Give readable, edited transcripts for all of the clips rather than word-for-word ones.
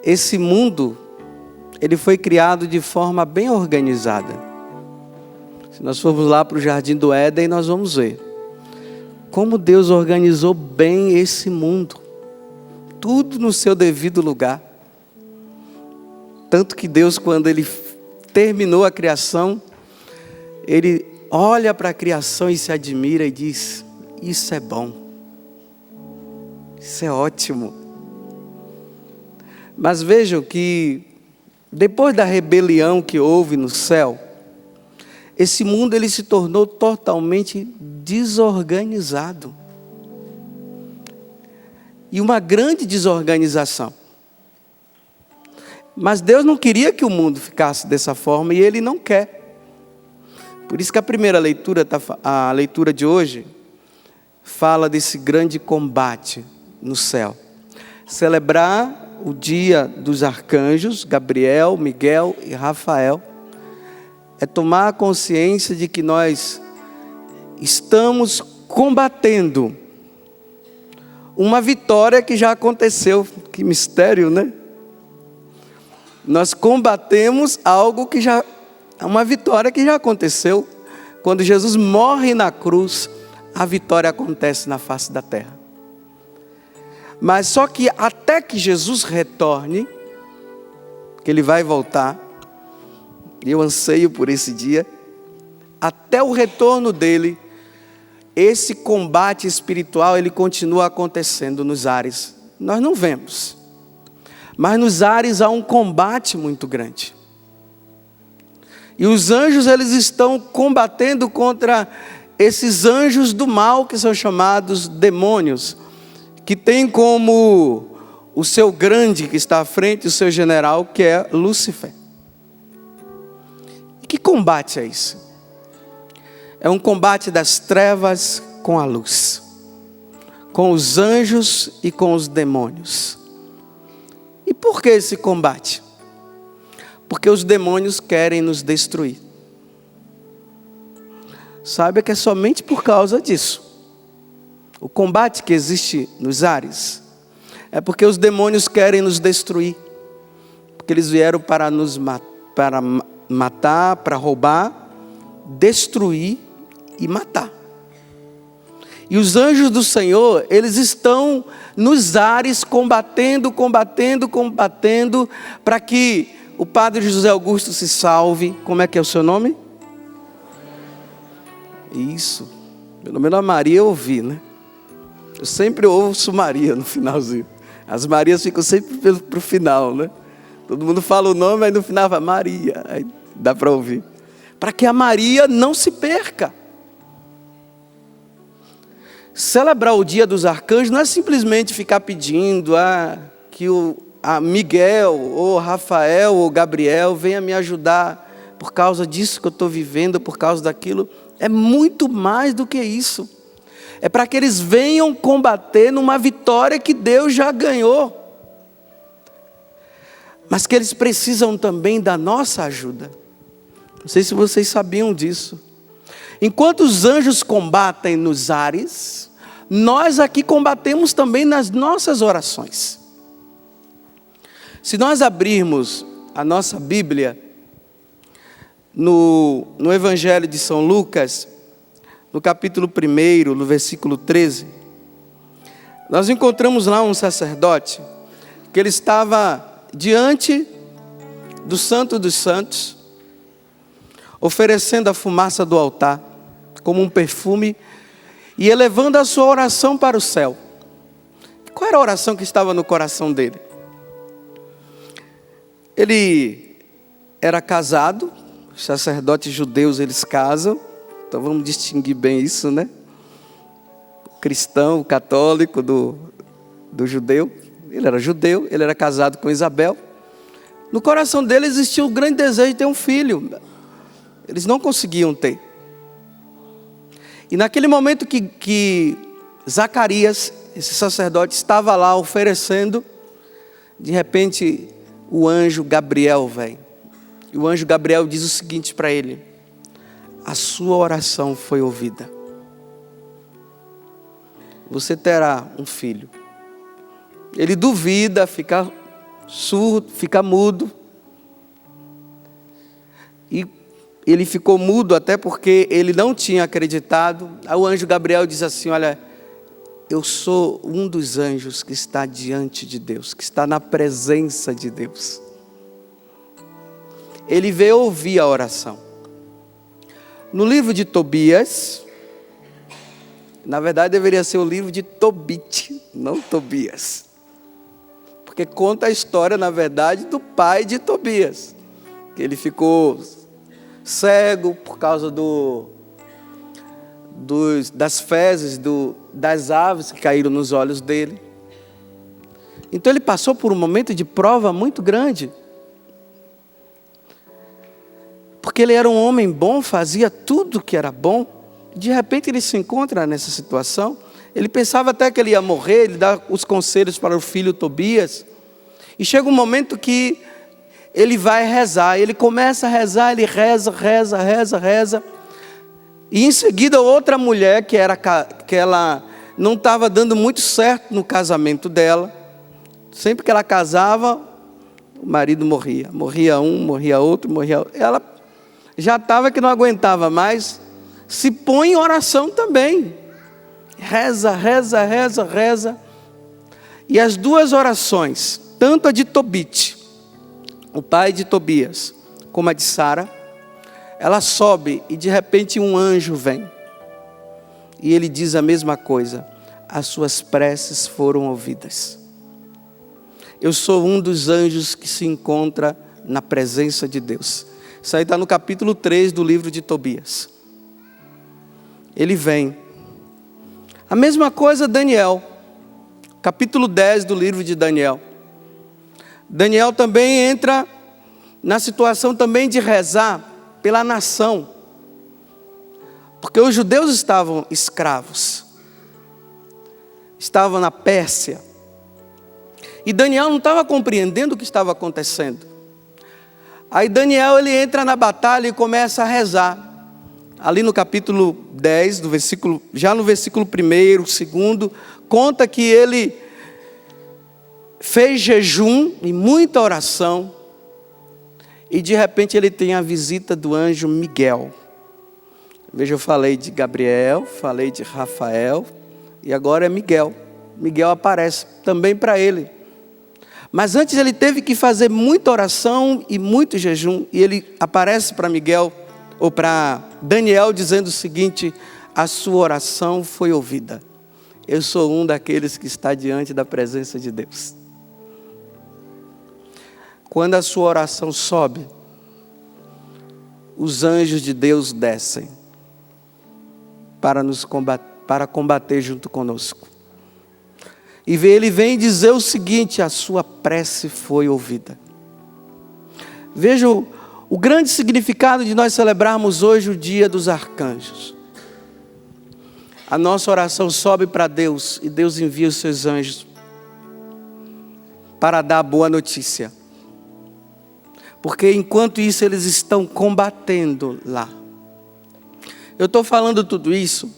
esse mundo, ele foi criado de forma bem organizada. Se nós formos lá para o Jardim do Éden, nós vamos ver como Deus organizou bem esse mundo. Tudo no seu devido lugar. Tanto que Deus, quando Ele terminou a criação, Ele olha para a criação e se admira e diz: isso é bom. Isso é ótimo. Mas vejam que depois da rebelião que houve no céu, esse mundo ele se tornou totalmente desorganizado. E uma grande desorganização. Mas Deus não queria que o mundo ficasse dessa forma e Ele não quer. Por isso que a primeira leitura, a leitura de hoje, fala desse grande combate no céu. Celebrar o dia dos arcanjos, Gabriel, Miguel e Rafael, é tomar a consciência de que nós estamos combatendo uma vitória que já aconteceu. Que mistério, né? Nós combatemos algo que já, uma vitória que já aconteceu. Quando Jesus morre na cruz, a vitória acontece na face da terra. Mas só que até que Jesus retorne, que Ele vai voltar, e eu anseio por esse dia, até o retorno dEle, esse combate espiritual, ele continua acontecendo nos ares. Nós não vemos, mas nos ares há um combate muito grande. E os anjos, eles estão combatendo contra esses anjos do mal, que são chamados demônios, que tem como o seu grande que está à frente, o seu general, que é Lúcifer. E que combate é isso? É um combate das trevas com a luz, com os anjos e com os demônios. E por que esse combate? Porque os demônios querem nos destruir. Saiba que é somente por causa disso. O combate que existe nos ares é porque os demônios querem nos destruir. Porque eles vieram para nos matar, para roubar, destruir e matar. E os anjos do Senhor, eles estão nos ares combatendo, para que o Padre José Augusto se salve. Como é que é o seu nome? Isso. Pelo menos a Maria eu ouvi, né? Eu sempre ouço Maria no finalzinho. As Marias ficam sempre para o final, né? Todo mundo fala o nome, aí no final vai Maria. Aí dá para ouvir. Para que a Maria não se perca. Celebrar o dia dos arcanjos não é simplesmente ficar pedindo que a Miguel, ou Rafael, ou Gabriel venha me ajudar por causa disso que eu estou vivendo, por causa daquilo. É muito mais do que isso. É para que eles venham combater numa vitória que Deus já ganhou. Mas que eles precisam também da nossa ajuda. Não sei se vocês sabiam disso. Enquanto os anjos combatem nos ares, nós aqui combatemos também nas nossas orações. Se nós abrirmos a nossa Bíblia no Evangelho de São Lucas, no capítulo 1, no versículo 13, nós encontramos lá um sacerdote, que ele estava diante do Santo dos Santos, oferecendo a fumaça do altar, como um perfume, e elevando a sua oração para o céu. Qual era a oração que estava no coração dele? Ele era casado, os sacerdotes judeus eles casam, então vamos distinguir bem isso, né? O cristão, o católico do judeu. Ele era judeu, ele era casado com Isabel. No coração dele existia o grande desejo de ter um filho. Eles não conseguiam ter. E naquele momento que Zacarias, esse sacerdote, estava lá oferecendo, de repente o anjo Gabriel vem. E o anjo Gabriel diz o seguinte para ele: a sua oração foi ouvida. Você terá um filho. Ele duvida, fica surdo, fica mudo. E ele ficou mudo até porque ele não tinha acreditado. Aí o anjo Gabriel diz assim: olha, eu sou um dos anjos que está diante de Deus, que está na presença de Deus. Ele veio ouvir a oração. No livro de Tobias, na verdade deveria ser o livro de Tobit, não Tobias. Porque conta a história, na verdade, do pai de Tobias. Que ele ficou cego por causa das fezes, das aves que caíram nos olhos dele. Então ele passou por um momento de prova muito grande. Porque ele era um homem bom, fazia tudo que era bom. De repente ele se encontra nessa situação. Ele pensava até que ele ia morrer, ele dá os conselhos para o filho Tobias. E chega um momento que ele vai rezar, ele começa a rezar, ele reza. E em seguida outra mulher, que ela não estava dando muito certo no casamento dela. Sempre que ela casava, o marido morria. Morria um, morria outro, morria outro. Ela já estava que não aguentava mais, se põe em oração também. Reza. E as duas orações, tanto a de Tobit, o pai de Tobias, como a de Sara, ela sobe e de repente um anjo vem. E ele diz a mesma coisa: as suas preces foram ouvidas. Eu sou um dos anjos que se encontra na presença de Deus. Isso aí está no capítulo 3 do livro de Tobias. Ele vem. A mesma coisa Daniel, capítulo 10 do livro de Daniel. Daniel também entra na situação também de rezar pela nação. Porque os judeus estavam escravos. Estavam na Pérsia. E Daniel não estava compreendendo o que estava acontecendo. Aí Daniel ele entra na batalha e começa a rezar. Ali no capítulo 10, já no versículo 1º, 2º, conta que ele fez jejum e muita oração. E de repente ele tem a visita do anjo Miguel. Veja, eu falei de Gabriel, falei de Rafael, e agora é Miguel. Miguel aparece também para ele. Mas antes ele teve que fazer muita oração e muito jejum. E ele aparece para Miguel, ou para Daniel, dizendo o seguinte: a sua oração foi ouvida. Eu sou um daqueles que está diante da presença de Deus. Quando a sua oração sobe, os anjos de Deus descem para combater junto conosco. E ele vem dizer o seguinte: a sua prece foi ouvida. Veja o grande significado de nós celebrarmos hoje o dia dos arcanjos. A nossa oração sobe para Deus e Deus envia os seus anjos para dar a boa notícia. Porque enquanto isso eles estão combatendo lá. Eu estou falando tudo isso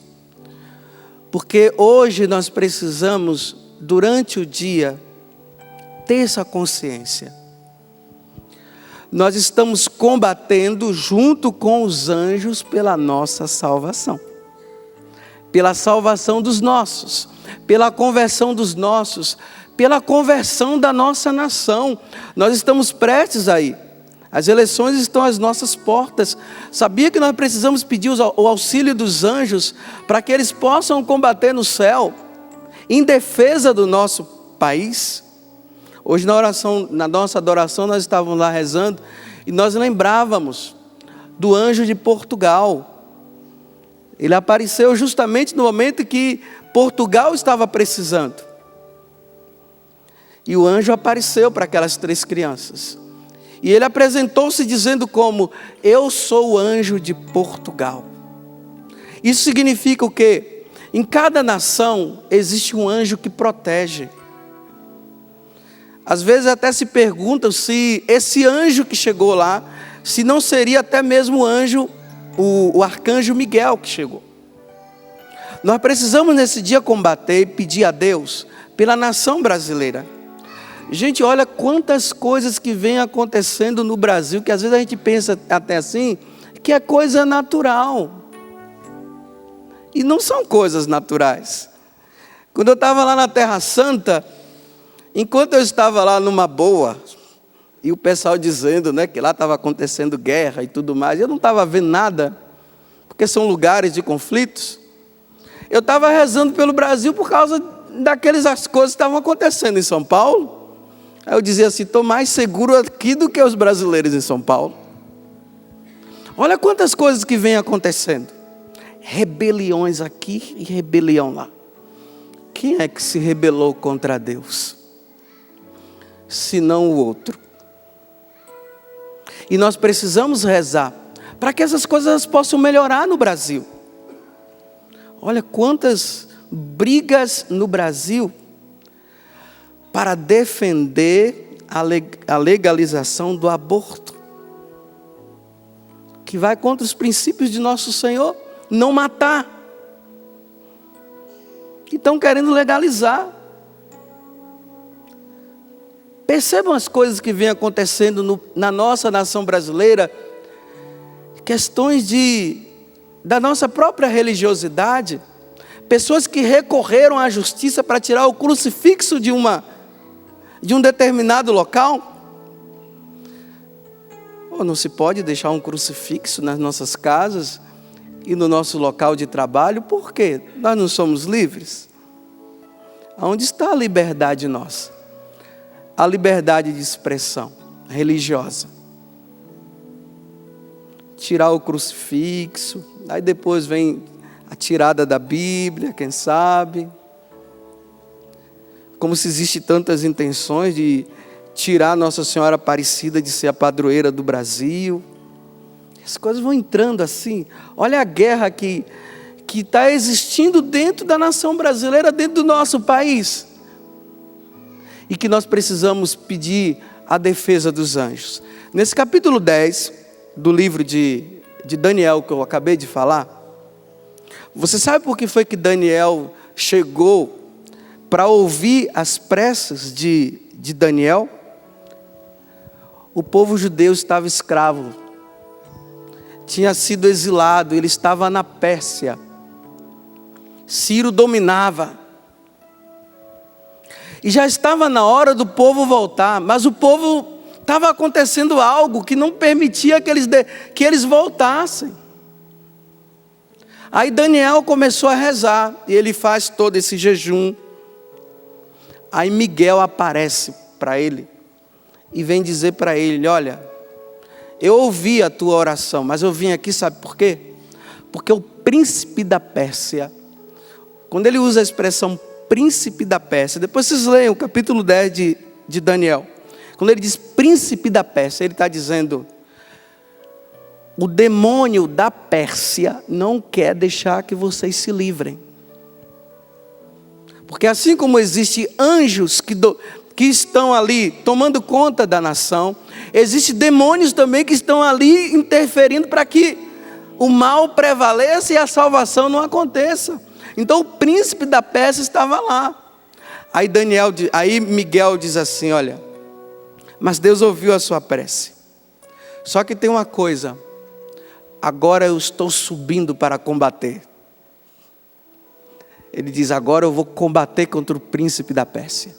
porque hoje nós precisamos, durante o dia, ter essa consciência. Nós estamos combatendo junto com os anjos pela nossa salvação. Pela salvação dos nossos, pela conversão dos nossos, pela conversão da nossa nação. Nós estamos prestes aí. As eleições estão às nossas portas. Sabia que nós precisamos pedir o auxílio dos anjos para que eles possam combater no céu, em defesa do nosso país? Hoje na nossa adoração, nós estávamos lá rezando e nós lembrávamos do anjo de Portugal. Ele apareceu justamente no momento que Portugal estava precisando. E o anjo apareceu para aquelas 3 crianças. E ele apresentou-se dizendo como: eu sou o anjo de Portugal. Isso significa o quê? Em cada nação existe um anjo que protege. Às vezes até se perguntam se esse anjo que chegou lá, se não seria até mesmo o anjo, o arcanjo Miguel que chegou. Nós precisamos nesse dia combater e pedir a Deus pela nação brasileira. Gente, olha quantas coisas que vêm acontecendo no Brasil, que às vezes a gente pensa até assim, que é coisa natural. E não são coisas naturais. Quando eu estava lá na Terra Santa, enquanto eu estava lá numa boa, e o pessoal dizendo, né, que lá estava acontecendo guerra e tudo mais, eu não estava vendo nada, porque são lugares de conflitos. Eu estava rezando pelo Brasil por causa daquelas coisas que estavam acontecendo em São Paulo. Aí eu dizia assim, estou mais seguro aqui do que os brasileiros em São Paulo. Olha quantas coisas que vêm acontecendo. Rebeliões aqui e rebelião lá. Quem é que se rebelou contra Deus? Senão o outro. E nós precisamos rezar para que essas coisas possam melhorar no Brasil. Olha quantas brigas no Brasil para defender a legalização do aborto, que vai contra os princípios de nosso Senhor, não matar. Que estão querendo legalizar. Percebam as coisas que vêm acontecendo na nossa nação brasileira, questões da nossa própria religiosidade, pessoas que recorreram à justiça para tirar o crucifixo de um determinado local. Não se pode deixar um crucifixo nas nossas casas e no nosso local de trabalho, por quê? Nós não somos livres? Onde está a liberdade nossa? A liberdade de expressão religiosa. Tirar o crucifixo, aí depois vem a tirada da Bíblia, quem sabe. Como se existem tantas intenções de tirar Nossa Senhora Aparecida de ser a padroeira do Brasil. As coisas vão entrando assim. Olha a guerra que está existindo dentro da nação brasileira, dentro do nosso país. E que nós precisamos pedir a defesa dos anjos. Nesse capítulo 10 do livro de Daniel, que eu acabei de falar, você sabe por que foi que Daniel chegou para ouvir as preces de Daniel? O povo judeu estava escravo, tinha sido exilado, ele estava na Pérsia. Ciro dominava. E já estava na hora do povo voltar, mas o povo estava acontecendo algo que não permitia que eles voltassem. Aí Daniel começou a rezar, e ele faz todo esse jejum. Aí Miguel aparece para ele, e vem dizer para ele, olha, eu ouvi a tua oração, mas eu vim aqui, sabe por quê? Porque o príncipe da Pérsia, quando ele usa a expressão príncipe da Pérsia, depois vocês leiam o capítulo 10 de Daniel, quando ele diz príncipe da Pérsia, ele está dizendo, o demônio da Pérsia não quer deixar que vocês se livrem. Porque assim como existem anjos que estão ali tomando conta da nação, existem demônios também que estão ali interferindo para que o mal prevaleça e a salvação não aconteça. Então o príncipe da Pérsia estava lá. Aí Miguel diz assim, olha, mas Deus ouviu a sua prece. Só que tem uma coisa, agora eu estou subindo para combater. Ele diz, agora eu vou combater contra o príncipe da Pérsia.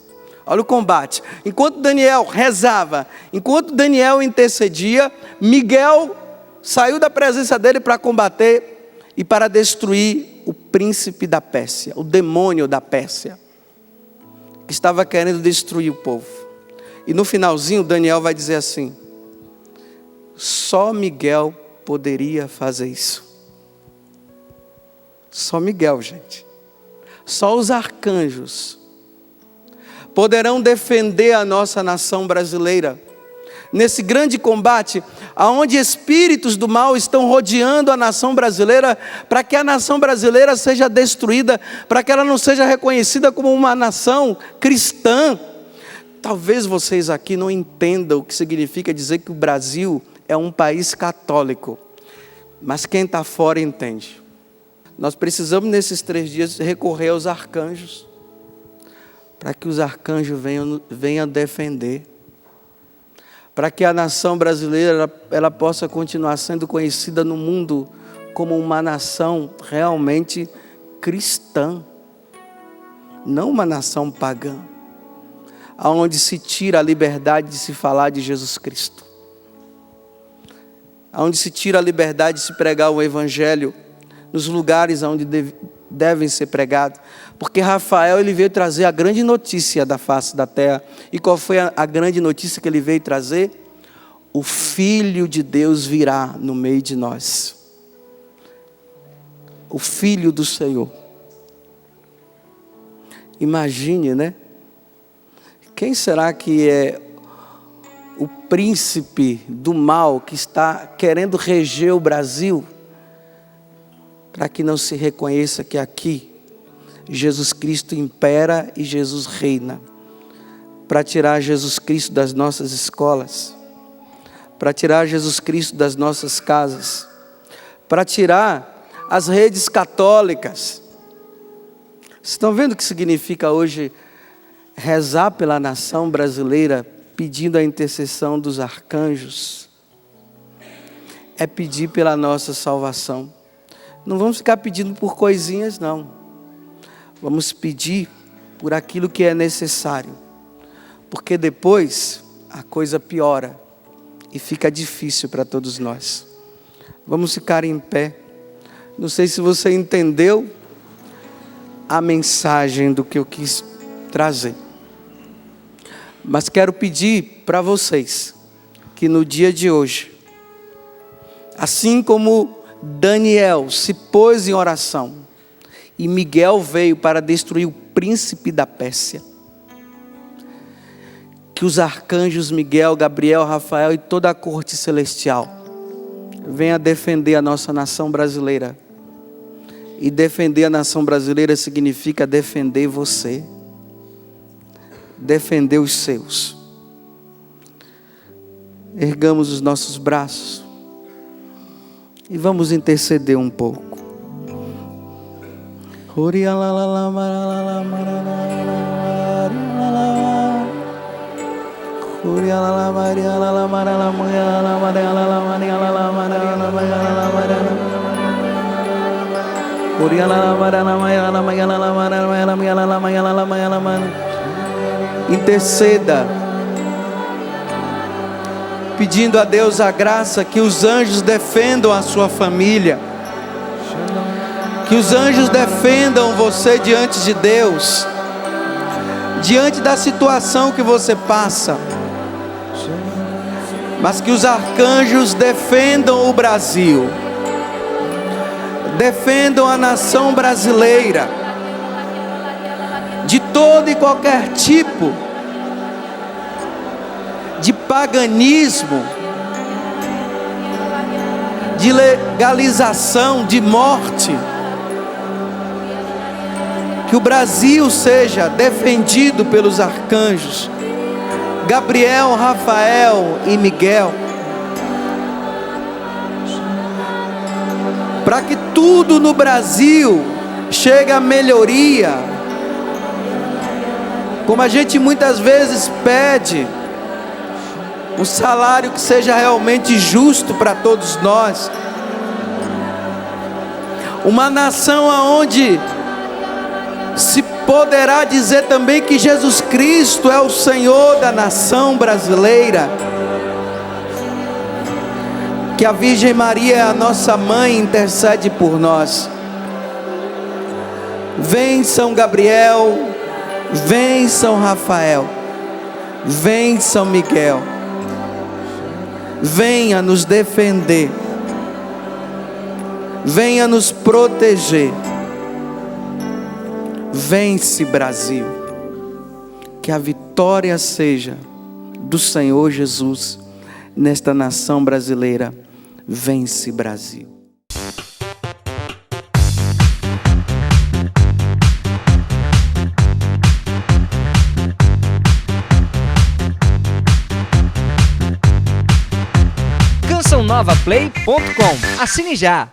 Olha o combate. Enquanto Daniel rezava, enquanto Daniel intercedia, Miguel saiu da presença dele para combater e para destruir o príncipe da Pérsia, o demônio da Pérsia, que estava querendo destruir o povo. E no finalzinho Daniel vai dizer assim, só Miguel poderia fazer isso. Só Miguel, gente. Só os arcanjos poderão defender a nossa nação brasileira. Nesse grande combate, aonde espíritos do mal estão rodeando a nação brasileira, para que a nação brasileira seja destruída, para que ela não seja reconhecida como uma nação cristã. Talvez vocês aqui não entendam o que significa dizer que o Brasil é um país católico, mas quem está fora entende. Nós precisamos nesses 3 dias recorrer aos arcanjos, para que os arcanjos venham defender, para que a nação brasileira ela possa continuar sendo conhecida no mundo como uma nação realmente cristã, não uma nação pagã, aonde se tira a liberdade de se falar de Jesus Cristo, aonde se tira a liberdade de se pregar o evangelho nos lugares onde devem ser pregados, porque Rafael ele veio trazer a grande notícia da face da terra. E qual foi a grande notícia que ele veio trazer? O Filho de Deus virá no meio de nós, o Filho do Senhor. Imagine, né? Quem será que é o príncipe do mal que está querendo reger o Brasil, para que não se reconheça que aqui Jesus Cristo impera e Jesus reina, para tirar Jesus Cristo das nossas escolas, para tirar Jesus Cristo das nossas casas, para tirar as redes católicas. Vocês estão vendo o que significa hoje rezar pela nação brasileira, pedindo a intercessão dos arcanjos? É pedir pela nossa salvação. Não vamos ficar pedindo por coisinhas, não. Vamos pedir por aquilo que é necessário, porque depois a coisa piora e fica difícil para todos nós. Vamos ficar em pé. Não sei se você entendeu a mensagem do que eu quis trazer, mas quero pedir para vocês que no dia de hoje, assim como Daniel se pôs em oração e Miguel veio para destruir o príncipe da Pérsia, que os arcanjos Miguel, Gabriel, Rafael e toda a corte celestial venha defender a nossa nação brasileira. E defender a nação brasileira significa defender você, defender os seus. Ergamos os nossos braços e vamos interceder um pouco. Interceda, pedindo a Deus a graça que os anjos defendam a sua família, que os anjos defendam você diante de Deus, diante da situação que você passa, mas que os arcanjos defendam o Brasil, defendam a nação brasileira de todo e qualquer tipo de paganismo, de legalização, de morte. Que o Brasil seja defendido pelos arcanjos Gabriel, Rafael e Miguel, para que tudo no Brasil chegue a melhoria, como a gente muitas vezes pede, um salário que seja realmente justo para todos nós, uma nação aonde se poderá dizer também que Jesus Cristo é o Senhor da nação brasileira, que a Virgem Maria, a nossa mãe, intercede por nós. Vem São Gabriel, vem São Rafael, vem São Miguel, venha nos defender, venha nos proteger. Vence, Brasil, que a vitória seja do Senhor Jesus nesta nação brasileira. Vence, Brasil. CançãoNovaPlay.com. Assine já!